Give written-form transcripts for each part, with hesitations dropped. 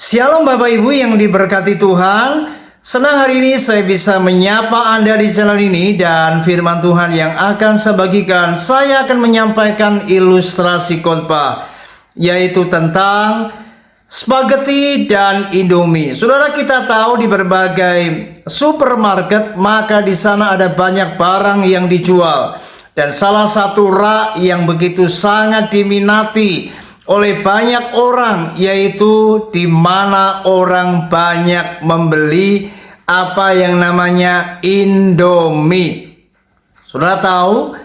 Shalom Bapak Ibu yang diberkati Tuhan. Senang hari ini saya bisa menyapa Anda di channel ini, dan firman Tuhan yang akan saya bagikan, saya akan menyampaikan ilustrasi khotbah, yaitu tentang spaghetti dan Indomie. Saudara, kita tahu di berbagai supermarket, maka di sana ada banyak barang yang dijual. Dan salah satu rak yang begitu sangat diminati oleh banyak orang, yaitu di mana orang banyak membeli apa yang namanya Indomie. Saudara tahu,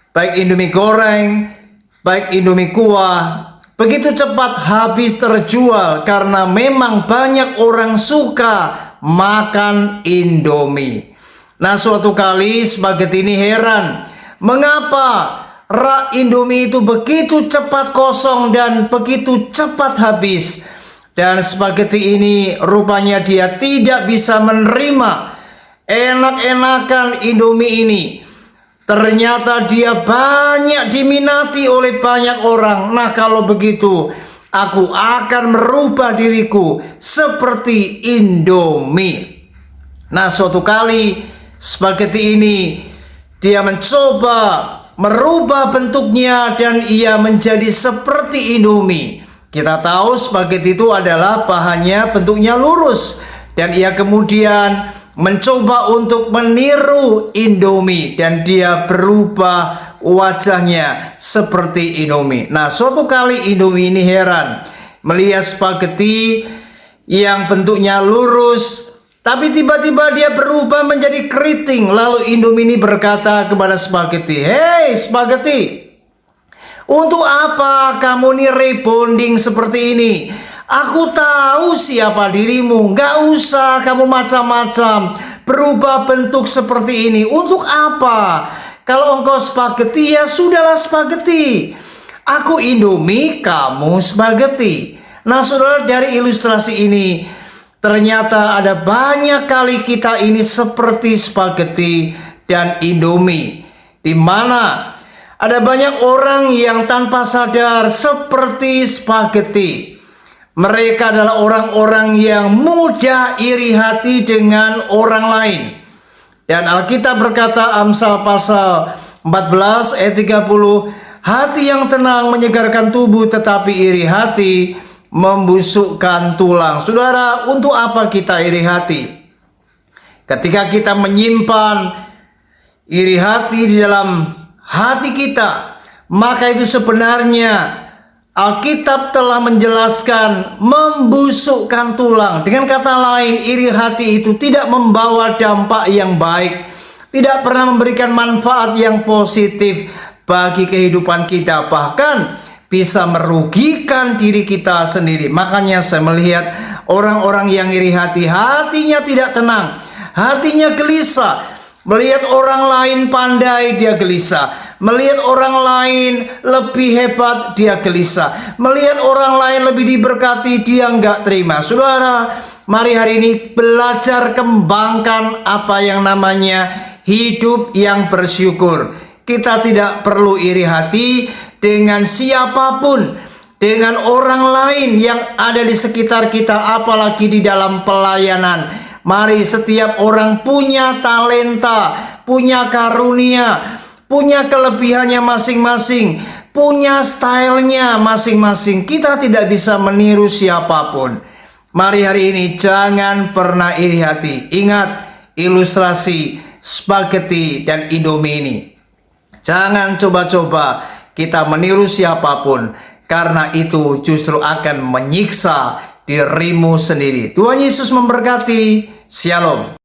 baik Indomie goreng, baik Indomie kuah, begitu cepat habis terjual karena memang banyak orang suka makan Indomie. Nah, suatu kali spaghetti ini heran, mengapa rak Indomie itu begitu cepat kosong dan begitu cepat habis. Dan spaghetti ini rupanya dia tidak bisa menerima enak-enakan Indomie ini. Ternyata dia banyak diminati oleh banyak orang. Nah, kalau begitu aku akan merubah diriku seperti Indomie. Nah, suatu kali spaghetti ini dia mencoba merubah bentuknya dan ia menjadi seperti Indomie. Kita tahu spaghetti itu adalah bahannya bentuknya lurus, dan ia kemudian mencoba untuk meniru Indomie dan dia berubah wajahnya seperti Indomie. Nah, suatu kali Indomie ini heran melihat spaghetti yang bentuknya lurus, tapi tiba-tiba dia berubah menjadi keriting. Lalu Indomie ini berkata kepada spaghetti, "Hei spaghetti, untuk apa kamu nih rebonding seperti ini? Aku tahu siapa dirimu. Gak usah kamu macam-macam berubah bentuk seperti ini. Untuk apa? Kalau engkau spaghetti, ya sudahlah spaghetti. Aku Indomie, kamu spaghetti." Nah, saudara, dari ilustrasi ini ternyata ada banyak kali kita ini seperti spaghetti dan Indomie, di mana ada banyak orang yang tanpa sadar seperti spaghetti. Mereka adalah orang-orang yang mudah iri hati dengan orang lain. Dan Alkitab berkata, Amsal pasal 14 ayat 30, "Hati yang tenang menyegarkan tubuh, tetapi iri hati membusukkan tulang." Saudara, untuk apa kita iri hati? Ketika kita menyimpan iri hati di dalam hati kita, maka itu sebenarnya Alkitab telah menjelaskan membusukkan tulang. Dengan kata lain, iri hati itu tidak membawa dampak yang baik, tidak pernah memberikan manfaat yang positif bagi kehidupan kita, bahkan bisa merugikan diri kita sendiri. Makanya saya melihat orang-orang yang iri hati, hatinya tidak tenang, hatinya gelisah. Melihat orang lain pandai, dia gelisah. Melihat orang lain lebih hebat, dia gelisah. Melihat orang lain lebih diberkati, dia nggak terima. Saudara, mari hari ini belajar kembangkan apa yang namanya hidup yang bersyukur. Kita tidak perlu iri hati dengan siapapun, dengan orang lain yang ada di sekitar kita, apalagi di dalam pelayanan. Mari, setiap orang punya talenta, punya karunia, punya kelebihannya masing-masing, punya stylenya masing-masing. Kita tidak bisa meniru siapapun. Mari hari ini jangan pernah iri hati. Ingat ilustrasi spaghetti dan Indomie ini. Jangan coba-coba kita meniru siapapun, karena itu justru akan menyiksa dirimu sendiri. Tuhan Yesus memberkati. Shalom.